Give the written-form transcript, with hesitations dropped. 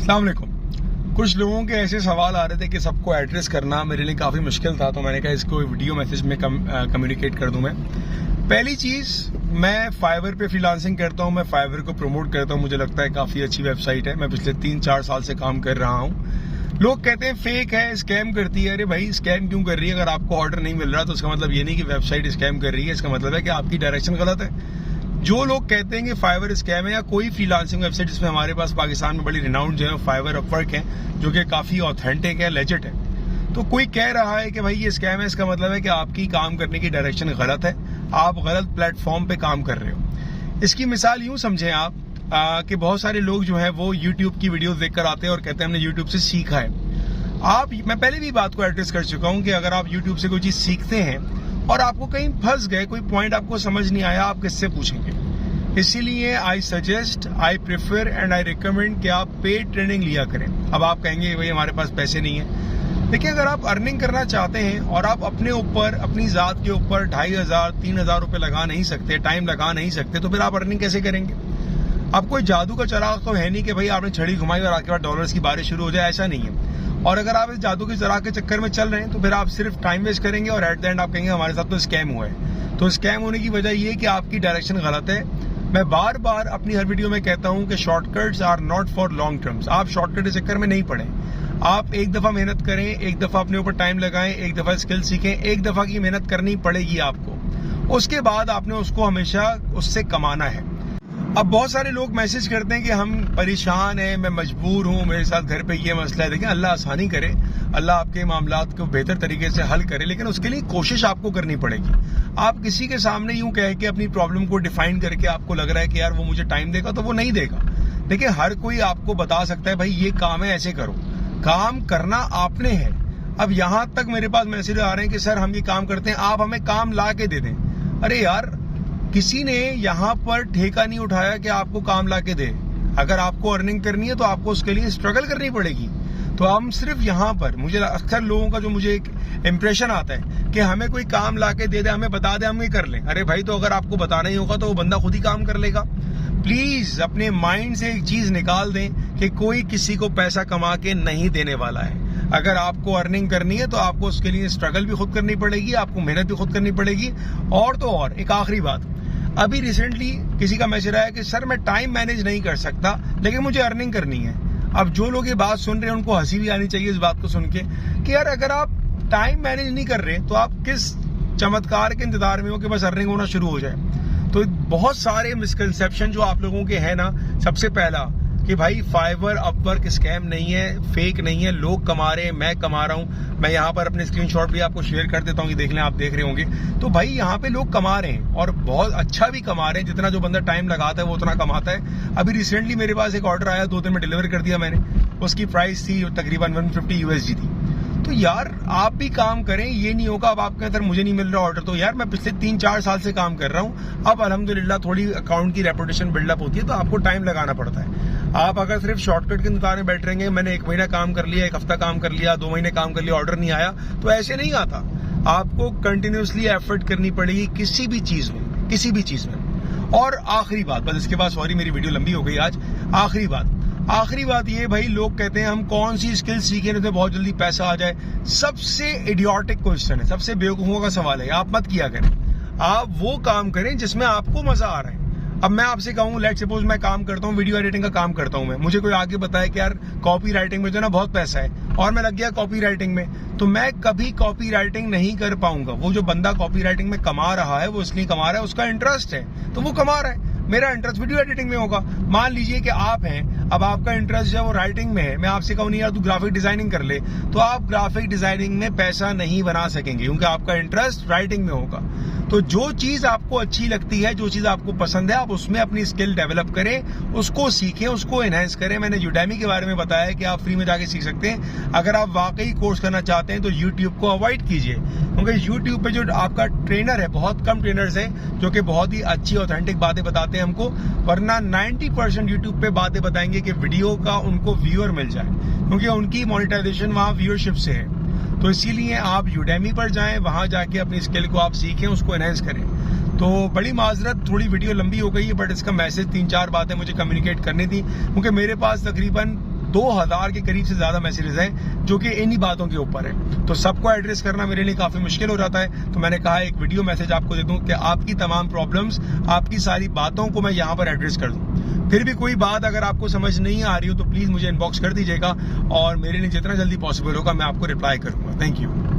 अस्सलाम वालेकुम। कुछ लोगों के ऐसे सवाल आ रहे थे कि सबको एड्रेस करना मेरे लिए काफ़ी मुश्किल था, तो मैंने कहा इसको वीडियो मैसेज में कम्युनिकेट कर दूं। मैं पहली चीज़, मैं फाइवर पे फ्रीलांसिंग करता हूं, मैं फाइवर को प्रमोट करता हूं। मुझे लगता है काफ़ी अच्छी वेबसाइट है। मैं पिछले 3-4 साल से काम कर रहा हूं। लोग कहते हैं फेक है, स्कैम करती है। अरे भाई, स्कैम क्यों कर रही है? अगर आपको ऑर्डर नहीं मिल रहा तो उसका मतलब ये नहीं कि वेबसाइट स्कैम कर रही है। इसका मतलब है कि आपकी डायरेक्शन गलत है। जो लोग कहते हैं कि फाइवर स्कैम है या कोई फ्रीलांसिंग वेबसाइट, जिसमें हमारे पास पाकिस्तान में बड़ी रिनाउंड जो है फाइवर, अपवर्क है, जो कि काफी ऑथेंटिक है, लेजिट है, तो कोई कह रहा है कि भाई ये स्कैम है, इसका मतलब है कि आपकी काम करने की डायरेक्शन गलत है, आप गलत प्लेटफॉर्म पे काम कर रहे हो। इसकी मिसाल यूं समझें आप कि बहुत सारे लोग जो है वो यूट्यूब की वीडियोस देखकर आते हैं और कहते हैं हमने यूट्यूब से सीखा है। मैं पहले भी बात को एड्रेस कर चुका हूं कि अगर आप यूट्यूब से कोई चीज सीखते हैं और आपको कहीं फंस गए, कोई पॉइंट आपको समझ नहीं आया, आप किससे पूछेंगे? इसीलिए I suggest, I prefer and I recommend कि आप पेड ट्रेनिंग लिया करें। अब आप कहेंगे भाई हमारे पास पैसे नहीं है। देखिए, अगर आप अर्निंग करना चाहते हैं और आप अपने ऊपर, अपनी जात के ऊपर 2500-3000 रुपए लगा नहीं सकते, टाइम लगा नहीं सकते, तो फिर आप अर्निंग कैसे करेंगे? आप कोई जादू का चराग तो है नहीं कि भाई आपने छड़ी घुमाई और आपके बाद डॉलर्स की बारिश शुरू हो जाए, ऐसा नहीं है। और अगर आप इस जादू के चराग के चक्कर में चल रहे हैं तो फिर आप सिर्फ टाइम वेस्ट करेंगे और एट द एंड आप कहेंगे हमारे साथ तो स्कैम हुआ है। तो स्कैम होने की वजह ये है कि आपकी डायरेक्शन गलत है। मैं बार बार अपनी हर वीडियो में कहता हूं कि shortcuts are not for long terms. आप शॉर्टकट के चक्कर में नहीं पड़े। आप एक दफा मेहनत करें, एक दफा अपने ऊपर टाइम लगाएं, एक दफा स्किल सीखें, एक दफा की मेहनत करनी पड़ेगी आपको। उसके बाद आपने उसको हमेशा उससे कमाना है। अब बहुत सारे लोग मैसेज करते हैं कि हम परेशान हैं, मैं मजबूर हूं, मेरे साथ घर पे ये मसला है। देखिए, अल्लाह आसानी करे, अल्लाह आपके मामलात को बेहतर तरीके से हल करे, लेकिन उसके लिए कोशिश आपको करनी पड़ेगी। आप किसी के सामने यूं कह के अपनी प्रॉब्लम को डिफाइन करके आपको लग रहा है कि यार वो मुझे टाइम देगा, तो वो नहीं देगा। देखिए, हर कोई आपको बता सकता है भाई ये काम है, ऐसे करो। काम करना आपने है। अब यहां तक मेरे पास मैसेज आ रहे हैं कि सर हम ये काम करते हैं, आप हमें काम ला के दे दें। अरे यार, किसी ने यहां पर ठेका नहीं उठाया कि आपको काम ला के दे। अगर आपको अर्निंग करनी है तो आपको उसके लिए स्ट्रगल करनी पड़ेगी। तो हम सिर्फ यहां पर, मुझे अक्सर लोगों का जो मुझे एक इंप्रेशन आता है कि हमें कोई काम ला के दे दे, हमें बता दे, हम ये कर लें। अरे भाई, तो अगर आपको बताना ही होगा तो वो बंदा खुद ही काम कर लेगा। प्लीज अपने माइंड से एक चीज निकाल दें कि कोई किसी को पैसा कमा के नहीं देने वाला है। अगर आपको अर्निंग करनी है तो आपको उसके लिए स्ट्रगल भी खुद करनी पड़ेगी, आपको मेहनत भी खुद करनी पड़ेगी। और तो और एक आखिरी बात, अभी रिसेंटली किसी का मैसेज आया कि सर मैं टाइम मैनेज नहीं कर सकता लेकिन मुझे अर्निंग करनी है। अब जो लोग ये बात सुन रहे हैं उनको हंसी भी आनी चाहिए इस बात को सुन के कि यार अगर आप टाइम मैनेज नहीं कर रहे तो आप किस चमत्कार के इंतजार में हो कि बस अर्निंग होना शुरू हो जाए। तो बहुत सारे मिसकंसेप्शन जो आप लोगों के हैं ना, सबसे पहला कि भाई फाइवर, अपवर्क स्कैम नहीं है, फेक नहीं है, लोग कमा रहे हैं, मैं कमा रहा हूं। मैं यहाँ पर अपने स्क्रीनशॉट भी आपको शेयर कर देता हूँ, ये देख लें, आप देख रहे होंगे। तो भाई यहाँ पे लोग कमा रहे हैं और बहुत अच्छा भी कमा रहे हैं। जितना जो बंदा टाइम लगाता है वो उतना कमाता है। अभी रिसेंटली मेरे पास एक ऑर्डर आया, 2 दिन में डिलीवर कर दिया मैंने। उसकी प्राइस थी तकरीबन 150 USD थी। तो यार आप भी काम करें, ये नहीं होगा अब आपके अंदर मुझे नहीं मिल रहा ऑर्डर। तो यार मैं पिछले 3-4 साल से काम कर रहा हूं, अब अल्हम्दुलिल्लाह थोड़ी अकाउंट की रेपुटेशन बिल्डअप होती है, तो आपको टाइम लगाना पड़ता है। आप अगर सिर्फ शॉर्टकट के इंतजार में बैठ रहेंगे, मैंने 1 महीना काम कर लिया, 1 हफ्ता काम कर लिया, 2 महीने काम कर लिया, ऑर्डर नहीं आया, तो ऐसे नहीं आता। आपको कंटिन्यूसली एफर्ट करनी पड़ेगी किसी भी चीज में, किसी भी चीज में। और आखिरी बात, बस इसके बाद सॉरी मेरी वीडियो लंबी हो गई आज। आखिरी बात ये, भाई लोग कहते हैं हम कौन सी स्किल सीखे तो बहुत जल्दी पैसा आ जाए। सबसे इडियोटिक क्वेश्चन है, सबसे बेवकूफों का सवाल है। आप मत किया करें, आप वो काम करें जिसमें आपको मजा आ रहा है। अब मैं आपसे कहूँ, लेट सपोज मैं काम करता हूँ, वीडियो एडिटिंग का काम करता हूँ मैं, मुझे कोई आगे बताया कि यार कॉपी राइटिंग में जो ना बहुत पैसा है और मैं लग गया कॉपी राइटिंग में, तो मैं कभी कॉपी राइटिंग नहीं कर पाऊंगा। वो जो बंदा कॉपी राइटिंग में कमा रहा है वो इसलिए कमा रहा है, उसका इंटरेस्ट है तो वो कमा रहा है। मेरा इंटरेस्ट वीडियो एडिटिंग में होगा। मान लीजिए कि आप हैं, अब आपका इंटरेस्ट जो है वो राइटिंग में है, मैं आपसे कहूँ नहीं यार तू ग्राफिक डिजाइनिंग कर ले, तो आप ग्राफिक डिजाइनिंग में पैसा नहीं बना सकेंगे क्योंकि आपका इंटरेस्ट राइटिंग में होगा। तो जो चीज आपको अच्छी लगती है, जो चीज आपको पसंद है, आप उसमें अपनी स्किल डेवलप करें, उसको सीखें, उसको एनहांस करें। मैंने यूडेमी के बारे में बताया है कि आप फ्री में जाके सीख सकते हैं। अगर आप वाकई कोर्स करना चाहते हैं तो यूट्यूब को अवॉइड कीजिए, क्योंकि यूट्यूब पे जो आपका ट्रेनर है, बहुत कम ट्रेनर्स हैं जो कि बहुत ही अच्छी ऑथेंटिक बातें बताते हैं हमको, वरना 90% यूट्यूब पे बातें बताएंगे कि वीडियो का उनको व्यूअर मिल जाए, क्योंकि उनकी मोनेटाइजेशन वहां व्यूअरशिप से है। तो इसीलिए आप यूडेमी पर जाएं, वहां जाके अपनी स्किल को आप सीखें, उसको एनहांस करें। तो बड़ी माजरत, थोड़ी वीडियो लंबी हो गई है, बट इसका मैसेज 3-4 बातें मुझे कम्युनिकेट करनी थी, क्योंकि मेरे पास तकरीबन 2000 के करीब से ज्यादा मैसेजेस हैं जो कि इन्हीं बातों के ऊपर है। तो सबको एड्रेस करना मेरे लिए काफी मुश्किल हो जाता है, तो मैंने कहा एक वीडियो मैसेज आपको दे दूं कि आपकी तमाम प्रॉब्लम्स, आपकी सारी बातों को मैं यहाँ पर एड्रेस कर दूं। फिर भी कोई बात अगर आपको समझ नहीं आ रही हो तो प्लीज मुझे इनबॉक्स कर दीजिएगा और मेरे लिए जितना जल्दी पॉसिबल होगा मैं आपको रिप्लाई करूंगा। Thank you.